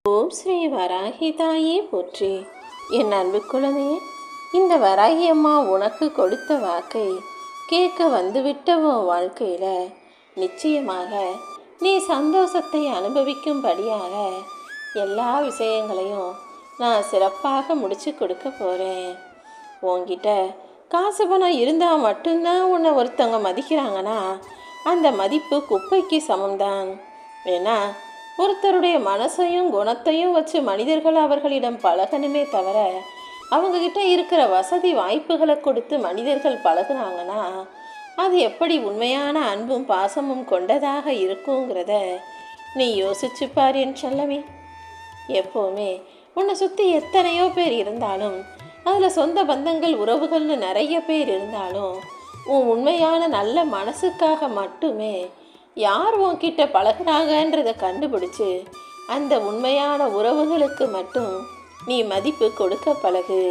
ஓம் ஸ்ரீ வராகி தாயே போற்றி. என் அன்பு குழந்தையே, இந்த வராகி அம்மா உனக்கு கொடுத்த வாக்கை கேட்க வந்துவிட்ட உன் வாழ்க்கையில் நிச்சயமாக நீ சந்தோஷத்தை அனுபவிக்கும்படியாக எல்லா விஷயங்களையும் நான் சிறப்பாக முடிச்சு கொடுக்க போகிறேன். உன்கிட்ட காசு பணம் இருந்தால் மட்டும்தான் உன்னை ஒருத்தவங்க மதிக்கிறாங்கன்னா அந்த மதிப்பு குப்பைக்கு சமம்தான். ஏன்னா ஒருத்தருடைய மனசையும் குணத்தையும் வச்சு மனிதர்கள் அவர்களிடம் பழகணுமே தவிர அவங்கக்கிட்ட இருக்கிற வசதி வாய்ப்புகளை கொடுத்து மனிதர்கள் பழகுனாங்கன்னா அது எப்படி உண்மையான அன்பும் பாசமும் கொண்டதாக இருக்குங்கிறத நீ யோசிச்சுப்பார் என் செல்லமே. எப்போவுமே உன்னை சுற்றி எத்தனையோ பேர் இருந்தாலும் அதில் சொந்த பந்தங்கள் உறவுகள்னு நிறைய பேர் இருந்தாலும் உன் உண்மையான நல்ல மனசுக்காக மட்டுமே யார் உன்கிட்ட பழகுறாங்கன்றதை கண்டுபிடிச்சு அந்த உண்மையான உறவுகளுக்கு மட்டும் நீ மதிப்பு கொடுக்க பழகு.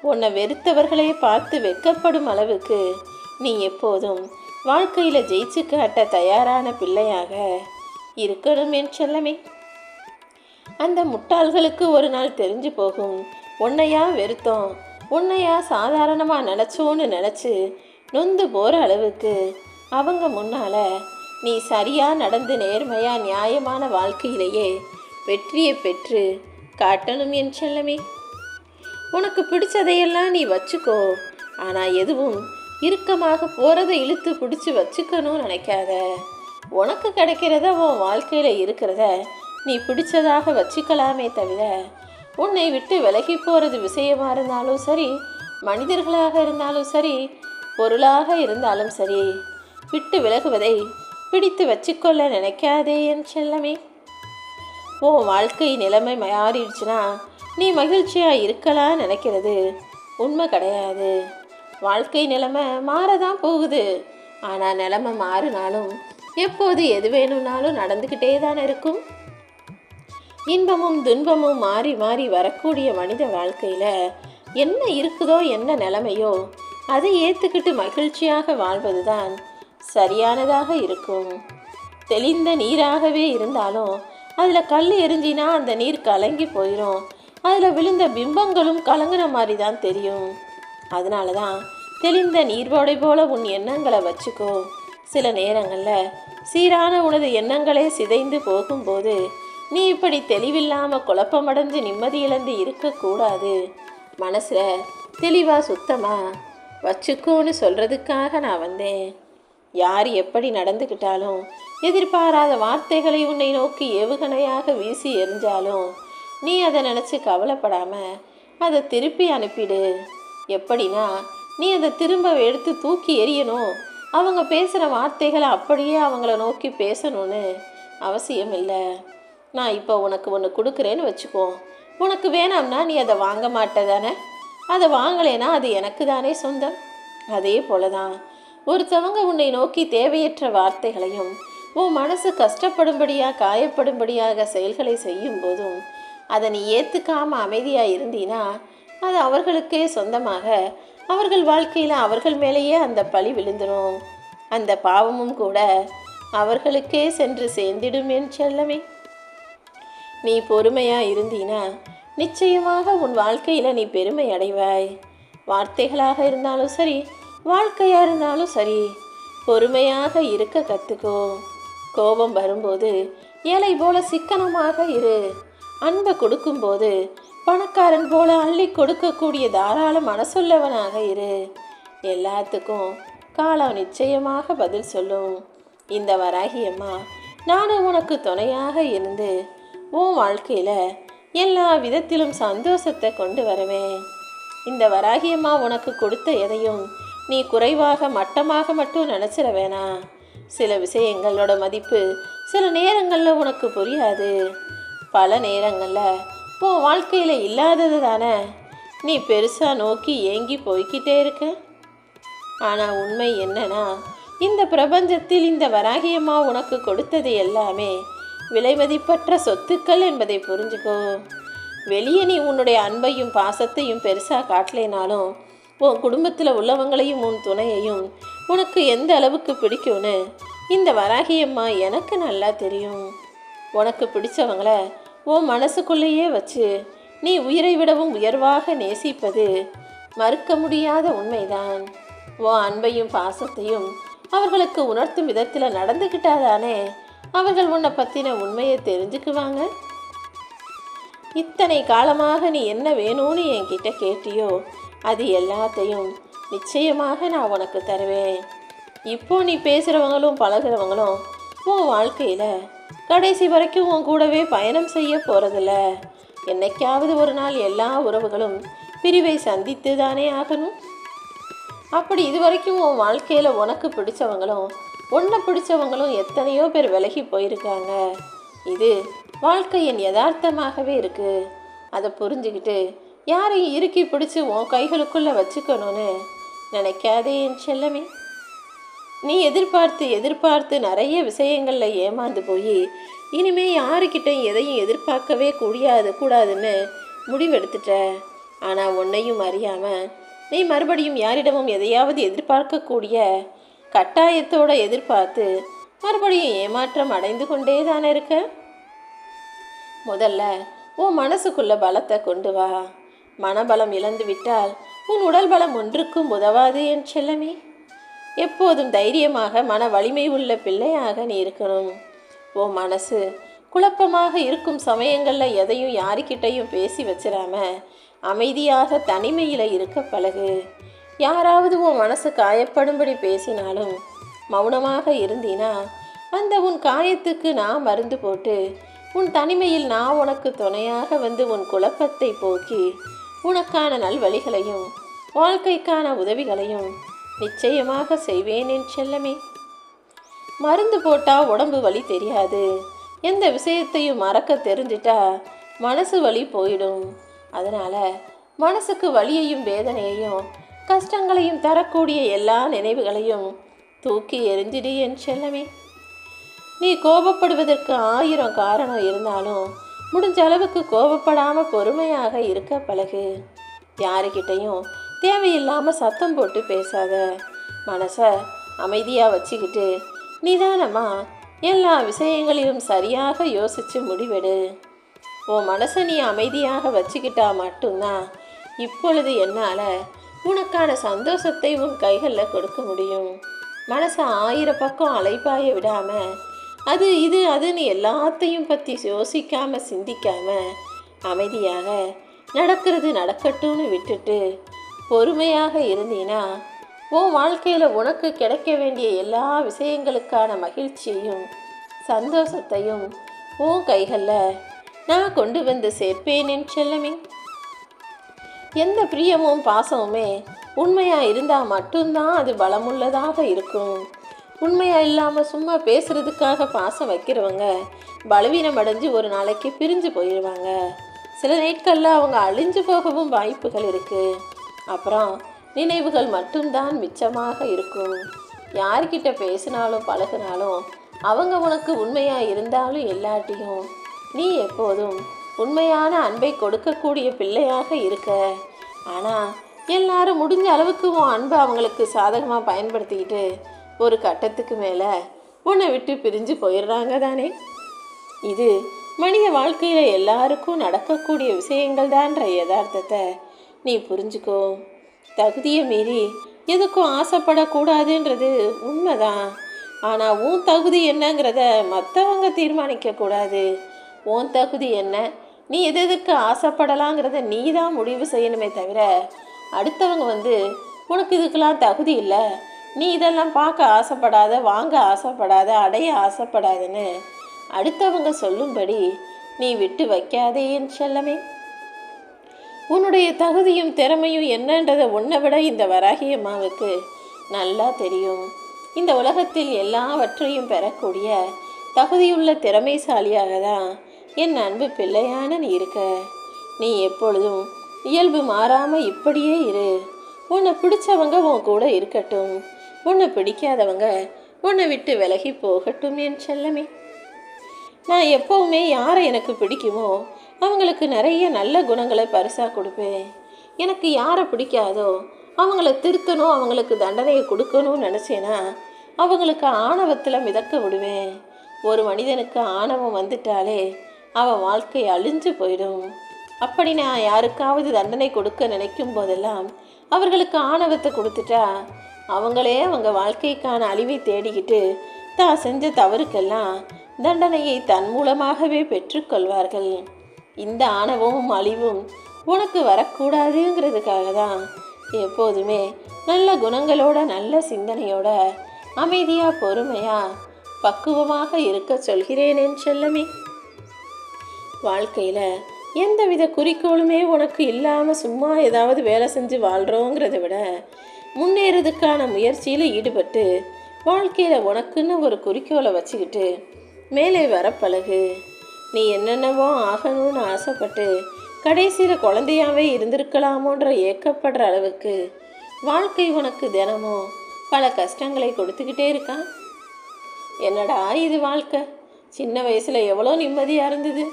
உன்னை வெறுத்தவர்களே பார்த்து வெட்கப்படும் அளவுக்கு நீ எப்போதும் வாழ்க்கையில் ஜெயிச்சு காட்ட தயாரான பிள்ளையாக இருக்கணும் என் செல்லமே. அந்த முட்டாள்களுக்கு ஒரு நாள் தெரிஞ்சு போகும். உன்னையா வெறுத்தோம், உன்னையா சாதாரணமாக நினச்சோன்னு நினச்சி நொந்து போகிற அளவுக்கு அவங்க முன்னால் நீ சரியாக நடந்து நேர்மையாக நியாயமான வாழ்க்கையிலேயே வெற்றியை பெற்று காட்டணும் என் செல்லமே. உனக்கு பிடிச்சதையெல்லாம் நீ வச்சுக்கோ, ஆனால் எதுவும் இறுக்கமாக போகிறதை இழுத்து பிடிச்சி வச்சுக்கணும்னு நினைக்காத. உனக்கு கிடைக்கிறத உன் வாழ்க்கையில் இருக்கிறத நீ பிடிச்சதாக வச்சுக்கலாமே தவிர உன்னை விட்டு விலகி போகிறது விஷயமாக இருந்தாலும் சரி, மனிதர்களாக இருந்தாலும் சரி, பொருளாக இருந்தாலும் சரி, விட்டு விலகுவதை பிடித்து வச்சுக்கொள்ள நினைக்காதே என் செல்லமே. உன் வாழ்க்கை நிலைமை மாறிடுச்சுன்னா நீ மகிழ்ச்சியாக இருக்கலாம் நினைக்கிறது உண்மை கிடையாது. வாழ்க்கை நிலைமை மாறதான் போகுது. ஆனால் நிலைமை மாறினாலும் எப்போது எது வேணும்னாலும் நடந்துக்கிட்டே தானே இருக்கும். இன்பமும் துன்பமும் மாறி மாறி வரக்கூடிய மனித வாழ்க்கையில் என்ன இருக்குதோ என்ன நிலைமையோ அதை ஏற்றுக்கிட்டு மகிழ்ச்சியாக வாழ்வது தான் சரியானதாக இருக்கும். தெளிந்த நீராகவே இருந்தாலும் அதில் கல் எரிஞ்சினா அந்த நீர் கலங்கி போயிடும். அதில் விழுந்த பிம்பங்களும் கலங்குற மாதிரி தான் தெரியும். அதனால தான் தெளிந்த நீர்வோடை போல உன் எண்ணங்களை வச்சுக்கோ. சில நேரங்களில் சீரான உனது எண்ணங்களே சிதைந்து போகும்போது நீ இப்படி தெளிவில்லாமல் குழப்பமடைஞ்சு நிம்மதி இழந்து இருக்கக்கூடாது. மனசில் தெளிவாக சுத்தமாக வச்சுக்கோன்னு சொல்கிறதுக்காக நான் வந்தேன். யார் எப்படி நடந்துக்கிட்டாலும் எதிர்பாராத வார்த்தைகளை உன்னை நோக்கி ஏவுகணையாக வீசி எறிஞ்சாலும் நீ அதை நினச்சி கவலைப்படாமல் அதை திருப்பி அனுப்பிடு. எப்படின்னா நீ அதை திரும்ப எடுத்து தூக்கி எறியணும். அவங்க பேசுகிற வார்த்தைகளை அப்படியே அவங்கள நோக்கி பேசணும்னு அவசியம் இல்லை. நான் இப்போ உனக்கு ஒன்று கொடுக்குறேன்னு வச்சுக்கோ. உனக்கு வேணாம்னா நீ அதை வாங்க மாட்டேதானே? அதை வாங்கலைன்னா அது எனக்கு தானே சொந்தம். அதே போல தான் ஒருத்தவங்க உன்னை நோக்கி தேவையற்ற வார்த்தைகளையும் உன் மனசு கஷ்டப்படும்படியாக காயப்படும்படியாக செயல்களை செய்யும் போதும் அதை நீ ஏற்றுக்காமல் அமைதியாக இருந்தீன்னா அது அவர்களுக்கே சொந்தமாக அவர்கள் வாழ்க்கையில் அவர்கள் மேலேயே அந்த பழி விழுந்துடும். அந்த பாவமும் கூட அவர்களுக்கே சென்று சேர்ந்திடும் என் செல்லமே. நீ பொறுமையாக இருந்தீனா நிச்சயமாக உன் வாழ்க்கையில் நீ பெருமை அடைவாய். வார்த்தைகளாக இருந்தாலும் சரி, வாழ்க்கையாக இருந்தாலும் சரி, பொறுமையாக இருக்க கற்றுக்கோ. கோபம் வரும்போது ஏழை போல சிக்கனமாக இரு. அன்பை கொடுக்கும்போது பணக்காரன் போல அள்ளி கொடுக்கக்கூடிய தாராள மனசுள்ளவனாக இரு. எல்லாத்துக்கும் காலம் நிச்சயமாக பதில் சொல்லும். இந்த வராகி அம்மா நானும் உனக்கு துணையாக இருந்து உன் வாழ்க்கையில் எல்லா விதத்திலும் சந்தோஷத்தை கொண்டு வருவேன். இந்த வராகி அம்மா உனக்கு கொடுத்த எதையும் நீ குறைவாக மட்டமாக மட்டும் நினச்சிட வேணாம். சில விஷயங்களோட மதிப்பு சில நேரங்களில் உனக்கு புரியாது. பல நேரங்களில் உன் வாழ்க்கையில் இல்லாதது தானே நீ பெருசாக நோக்கி ஏங்கி போய்கிட்டே இருக்க. ஆனால் உண்மை என்னன்னா இந்த பிரபஞ்சத்தில் இந்த வராகியம்மா உனக்கு கொடுத்தது எல்லாமே விலைமதிப்பற்ற சொத்துக்கள் என்பதை புரிஞ்சுக்கோ. வெளியே நீ உன்னுடைய அன்பையும் பாசத்தையும் பெருசாக காட்டலைனாலும் உன் குடும்பத்தில் உள்ளவங்களையும் உன் துணையையும் உனக்கு எந்த அளவுக்கு பிடிக்கும்னு இந்த வராகியம்மா எனக்கு நல்லா தெரியும். உனக்கு பிடிச்சவங்கள உன் மனசுக்குள்ளேயே வச்சு நீ உயிரை விடவும் உயர்வாக நேசிப்பது மறுக்க முடியாத உண்மைதான். உன் அன்பையும் பாசத்தையும் அவர்களுக்கு உணர்த்தும் விதத்தில் நடந்துக்கிட்டாதானே அவர்கள் உன்னை பற்றின உண்மையை தெரிஞ்சுக்குவாங்க. இத்தனை காலமாக நீ என்ன வேணும்னு என்கிட்ட கேட்டியோ அது எல்லாத்தையும் நிச்சயமாக நான் உனக்கு தருவேன். இப்போ நீ பேசுகிறவங்களும் பழகிறவங்களும் உன் வாழ்க்கையில் கடைசி வரைக்கும் உன் கூடவே பயணம் செய்ய போகிறதில்ல. என்னைக்காவது ஒரு நாள் எல்லா உறவுகளும் பிரிவை சந்தித்து தானே ஆகணும். அப்படி இது வரைக்கும் உன் வாழ்க்கையில் உனக்கு பிடிச்சவங்களும் உன்னை பிடிச்சவங்களும் எத்தனையோ பேர் விலகி போயிருக்காங்க. இது வாழ்க்கையின் யதார்த்தமாகவே இருக்குது. அதை புரிஞ்சுக்கிட்டு யாரையும் இறுக்கி பிடிச்சி உன் கைகளுக்குள்ளே வச்சுக்கணும்னு நினைக்காதே என் செல்லமே. நீ எதிர்பார்த்து நிறைய விஷயங்களில் ஏமாந்து போய் இனிமே யாருக்கிட்டையும் எதையும் எதிர்பார்க்கவே கூடாதுன்னு முடிவெடுத்துட்ட. ஆனால் உன்னையும் அறியாமல் நீ மறுபடியும் யாரிடமும் எதையாவது எதிர்பார்க்கக்கூடிய கட்டாயத்தோடு எதிர்பார்த்து மறுபடியும் ஏமாற்றம் அடைந்து கொண்டே தானே இருக்க. முதல்ல உன் மனசுக்குள்ள பலத்தை கொண்டு வா. மனபலம் இழந்து விட்டால் உன் உடல் பலம் ஒன்றுக்கும் உதவாது என் செல்லமே. எப்போதும் தைரியமாக மன வலிமை உள்ள பிள்ளையாக நீ இருக்கணும். உன் மனசு குழப்பமாக இருக்கும் சமயங்களில் எதையும் யாருக்கிட்டையும் பேசி வச்சிடாம அமைதியாக தனிமையில் இருக்க பழகு. யாராவது உன் மனசு காயப்படும்படி பேசினாலும் மௌனமாக இருந்தீனா அந்த உன் காயத்துக்கு நான் மருந்து போட்டு உன் தனிமையில் நான் உனக்கு துணையாக வந்து உன் குழப்பத்தை போக்கி உனக்கான நல்வழிகளையும் வாழ்க்கைக்கான உதவிகளையும் நிச்சயமாக செய்வேன் என் செல்லமே. மருந்து போட்டால் உடம்பு வலி தெரியாது. எந்த விஷயத்தையும் மறக்க தெரிஞ்சிட்டா மனசு வலி போயிடும். அதனால் மனசுக்கு வலியையும் வேதனையையும் கஷ்டங்களையும் தரக்கூடிய எல்லா நினைவுகளையும் தூக்கி எறிஞ்சிடு என் செல்லமே. நீ கோபப்படுவதற்கு 1000 காரணம் இருந்தாலும் முடிஞ்ச அளவுக்கு கோபப்படாமல் பொறுமையாக இருக்க பழகு. யாருக்கிட்டையும் தேவையில்லாமல் சத்தம் போட்டு பேசாத. மனசை அமைதியாக வச்சுக்கிட்டு நிதானமாக எல்லா விஷயங்களிலும் சரியாக யோசித்து முடிவெடு. உன் மனசை நீ அமைதியாக வச்சுக்கிட்டா மட்டும்தான் இப்பொழுது என்னால் உனக்கான சந்தோஷத்தை உன் கைகளில் கொடுக்க முடியும். மனசை 1000 பக்கம் அலைப்பாய விடாமல் அது இது அதுன்னு எல்லாத்தையும் பற்றி யோசிக்காமல் சிந்திக்காமல் அமைதியாக நடக்கிறது நடக்கட்டும்னு விட்டுட்டு பொறுமையாக இருந்தீனா உன் வாழ்க்கையில் உனக்கு கிடைக்க வேண்டிய எல்லா விஷயங்களுக்கான மகிழ்ச்சியையும் சந்தோஷத்தையும் உன் கைகளில் நான் கொண்டு வந்து சேர்ப்பேன் என் செல்லமே. எந்த பிரியமும் பாசமுமே உண்மையாக இருந்தால் மட்டும்தான் அது பலமுள்ளதாக இருக்கும். உண்மையாக இல்லாமல் சும்மா பேசுகிறதுக்காக பாசம் வைக்கிறவங்க பலவீனம் அடைஞ்சு ஒரு நாளைக்கு பிரிஞ்சு போயிடுவாங்க. சில நாட்களில் அவங்க அழிஞ்சு போகவும் வாய்ப்புகள் இருக்குது. அப்புறம் நினைவுகள் மட்டும்தான் மிச்சமாக இருக்கும். யார்கிட்ட பேசினாலும் பழகினாலும் அவங்க உனக்கு உண்மையாக இருந்தாலும் எல்லாட்டியும் நீ எப்போதும் உண்மையான அன்பை கொடுக்கக்கூடிய பிள்ளையாக இருக்க. ஆனால் எல்லாரும் முடிஞ்ச அளவுக்கு உன் அன்பை அவங்களுக்கு சாதகமாக பயன்படுத்திக்கிட்டு ஒரு கட்டத்துக்கு மேலே உன்னை விட்டு பிரிஞ்சு போயிடுறாங்க தானே. இது மனித வாழ்க்கையில் எல்லாருக்கும் நடக்கக்கூடிய விஷயங்கள் தான்ற யதார்த்தத்தை நீ புரிஞ்சுக்கோ. தகுதியை மீறி எதுக்கும் ஆசைப்படக்கூடாதுன்றது உண்மைதான். ஆனால் உன் தகுதி என்னங்கிறத மற்றவங்க தீர்மானிக்கக்கூடாது. உன் தகுதி என்ன, நீ எதுக்கு ஆசைப்படலாங்கிறத நீ தான் முடிவு செய்யணுமே தவிர அடுத்தவங்க உனக்கு இதுக்கெல்லாம் தகுதி இல்லை, நீ இதெல்லாம் பார்க்க ஆசைப்படாத, வாங்க ஆசைப்படாத, அடைய ஆசைப்படாதுன்னு அடுத்தவங்க சொல்லும்படி நீ விட்டு வைக்காதே என் செல்லமே. உன்னுடைய தகுதியும் திறமையும் என்னன்றதை உன்னை விட இந்த வராகி அம்மாவுக்கு நல்லா தெரியும். இந்த உலகத்தில் எல்லாவற்றையும் பெறக்கூடிய தகுதியுள்ள திறமைசாலியாக தான் என் அன்பு பிள்ளையான நீ இருக்க. நீ எப்பொழுதும் இயல்பு மாறாமல் இப்படியே இரு. உன்னை பிடிச்சவங்க உன் கூட இருக்கட்டும், உன்னை பிடிக்காதவங்க உன்னை விட்டு விலகி போகட்டும் என் செல்லமே. நான் எப்போவுமே யாரை எனக்கு பிடிக்குமோ அவங்களுக்கு நிறைய நல்ல குணங்களை பரிசாக கொடுப்பேன். எனக்கு யாரை பிடிக்காதோ அவங்கள திருத்தணும், அவங்களுக்கு தண்டனையை கொடுக்கணும்னு நினச்சேன்னா அவங்களுக்கு ஆணவத்தில் மிதக்க விடுவேன். ஒரு மனிதனுக்கு ஆணவம் வந்துட்டாலே அவன் வாழ்க்கை அழிஞ்சு போயிடும். அப்படி நான் யாருக்காவது தண்டனை கொடுக்க நினைக்கும் போதெல்லாம் அவர்களுக்கு ஆணவத்தை கொடுத்துட்டா அவங்களே அவங்க வாழ்க்கைக்கான அழிவை தேடிக்கிட்டு தான் செஞ்ச தவறுக்கெல்லாம் தண்டனையை தன் மூலமாகவே பெற்றுக்கொள்வார்கள். இந்த ஆணவமும் அழிவும் உனக்கு வரக்கூடாதுங்கிறதுக்காக தான் எப்போதுமே நல்ல குணங்களோட நல்ல சிந்தனையோட அமைதியா பொறுமையா பக்குவமாக இருக்க சொல்கிறேன் என் செல்லமே. வாழ்க்கையில எந்தவித குறிக்கோளுமே உனக்கு இல்லாமல் சும்மா ஏதாவது வேலை செஞ்சு வாழ்கிறோங்கிறத விட முன்னேறதுக்கான முயற்சியில் ஈடுபட்டு வாழ்க்கையில் உனக்குன்னு ஒரு குறிக்கோளை வச்சுக்கிட்டு மேலே வர பழகு. நீ என்னென்னவோ ஆகணும்னு ஆசைப்பட்டு கடைசியில் குழந்தையாவே இருந்திருக்கலாமோன்ற ஏக்கப்படுற அளவுக்கு வாழ்க்கை உனக்கு தினமும் பல கஷ்டங்களை கொடுத்துக்கிட்டே இருக்கான். என்னடா இது வாழ்க்கை, சின்ன வயசில் எவ்வளோ நிம்மதியாக இருந்தது,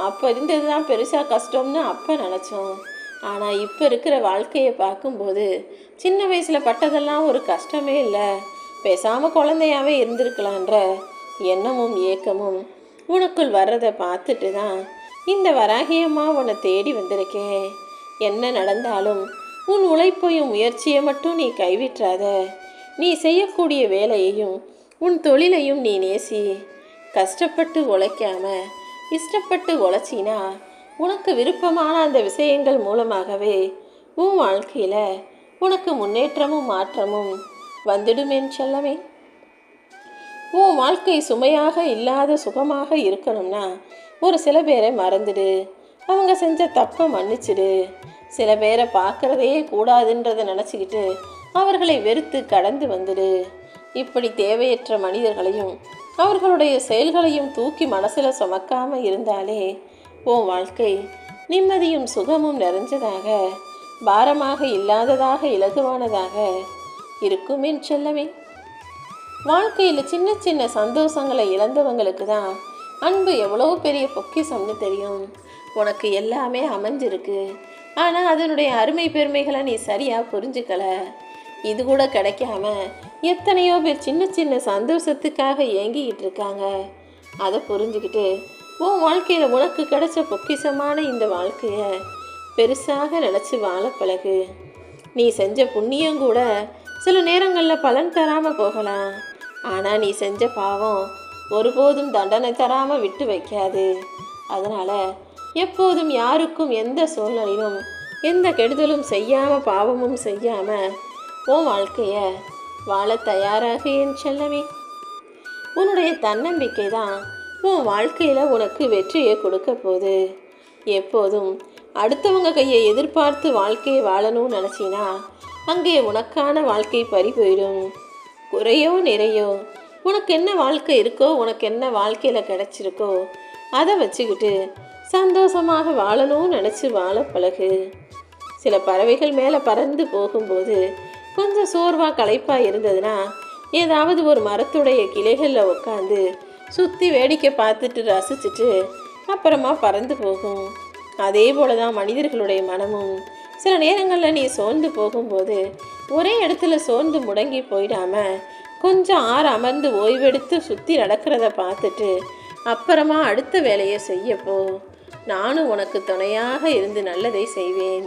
அப்போ இருந்தது தான் பெருசாக கஷ்டம்னு அப்போ நினச்சோம். ஆனால் இப்போ இருக்கிற வாழ்க்கையை பார்க்கும்போது சின்ன வயசில் பட்டதெல்லாம் ஒரு கஷ்டமே இல்லை, பேசாமல் குழந்தையாவே இருந்திருக்கலான்ற எண்ணமும் ஏக்கமும் உனக்குள் வர்றதை பார்த்துட்டு தான் இந்த வராகியம்மா உன்னை தேடி வந்திருக்கேன். என்ன நடந்தாலும் உன் உழைப்பையும் முயற்சியை மட்டும் நீ கைவிட்றாத. நீ செய்யக்கூடிய வேலையையும் உன் தொழிலையும் நீ நேசி. கஷ்டப்பட்டு உழைக்காம இஷ்டப்பட்டு உழைச்சினா உனக்கு விருப்பமான அந்த விஷயங்கள் மூலமாகவே உன் வாழ்க்கையில் உனக்கு முன்னேற்றமும் மாற்றமும் வந்துடும் என் செல்லமே. உன் வாழ்க்கை சுமையாக இல்லாத சுகமாக இருக்கணும்னா ஒரு சில பேரை மறந்துடு, அவங்க செஞ்ச தப்பை மன்னிச்சிடு. சில பேரை பார்க்குறதையே கூடாதுன்றதை நினச்சிக்கிட்டு அவர்களை வெறுத்து கடந்து வந்துடு. இப்படி தேவையற்ற மனிதர்களையும் அவர்களுடைய செயல்களையும் தூக்கி மனசில் சுமக்காமல் இருந்தாலே உன் வாழ்க்கை நிம்மதியும் சுகமும் நிறைஞ்சதாக, பாரமாக இல்லாததாக, இலகுவானதாக இருக்கும் என் செல்லமே. வாழ்க்கையில் சின்ன சின்ன சந்தோஷங்களை இழந்தவங்களுக்கு தான் அன்பு எவ்வளோ பெரிய பொக்கிஷம்னு தெரியும். உனக்கு எல்லாமே அமைஞ்சிருக்கு, ஆனால் அதனுடைய அருமை பெருமைகளை நீ சரியாக புரிஞ்சுக்கல. இது கூட கிடைக்காம எத்தனையோ பேர் சின்ன சின்ன சந்தோஷத்துக்காக ஏங்கிக்கிட்டு இருக்காங்க. அதை புரிஞ்சுக்கிட்டு உன் வாழ்க்கையில் உனக்கு கிடைச்ச பொக்கிஷமான இந்த வாழ்க்கையை பெருசாக நினச்சி வாழ பழகு. நீ செஞ்ச புண்ணியம் கூட சில நேரங்களில் பலன் தராமல் போகலாம், ஆனால் நீ செஞ்ச பாவம் ஒருபோதும் தண்டனை தராமல் விட்டு வைக்காது. அதனால் எப்போதும் யாருக்கும் எந்த சூழ்நிலையும் எந்த கெடுதலும் செய்யாமல் பாவமும் செய்யாமல் உன் வாழ்க்கையை வாழ தயாராக என் செல்லமே. உன்னுடைய தன்னம்பிக்கை தான் உன் வாழ்க்கையில் உனக்கு வெற்றியை கொடுக்க போகுது. எப்போதும் அடுத்தவங்க கையை எதிர்பார்த்து வாழ்க்கையை வாழணும்னு நினச்சினா அங்கே உனக்கான வாழ்க்கை பறி போயிடும். குறையோ நிறையோ உனக்கு என்ன வாழ்க்கை இருக்கோ, உனக்கு என்ன வாழ்க்கையில் கிடைச்சிருக்கோ அதை வச்சுக்கிட்டு சந்தோஷமாக வாழணும்னு நினச்சி வாழ பழகு. சில பறவைகள் மேலே பறந்து போகும்போது கொஞ்சம் சோர்வாக களைப்பாக இருந்ததுன்னா ஏதாவது ஒரு மரத்துடைய கிளைகளில் உட்காந்து சுற்றி வேடிக்கை பார்த்துட்டு ரசிச்சுட்டு அப்புறமா பறந்து போகும். அதே போல தான் மனிதர்களுடைய மனமும். சில நேரங்களில் நீ சோர்ந்து போகும்போது ஒரே இடத்துல சோர்ந்து முடங்கி போயிடாமல் கொஞ்சம் அமர்ந்து ஓய்வெடுத்து சுற்றி நடக்கிறத பார்த்துட்டு அப்புறமா அடுத்த வேலையை செய்யப்போ நானும் உனக்கு துணையாக இருந்து நல்லதை செய்வேன்.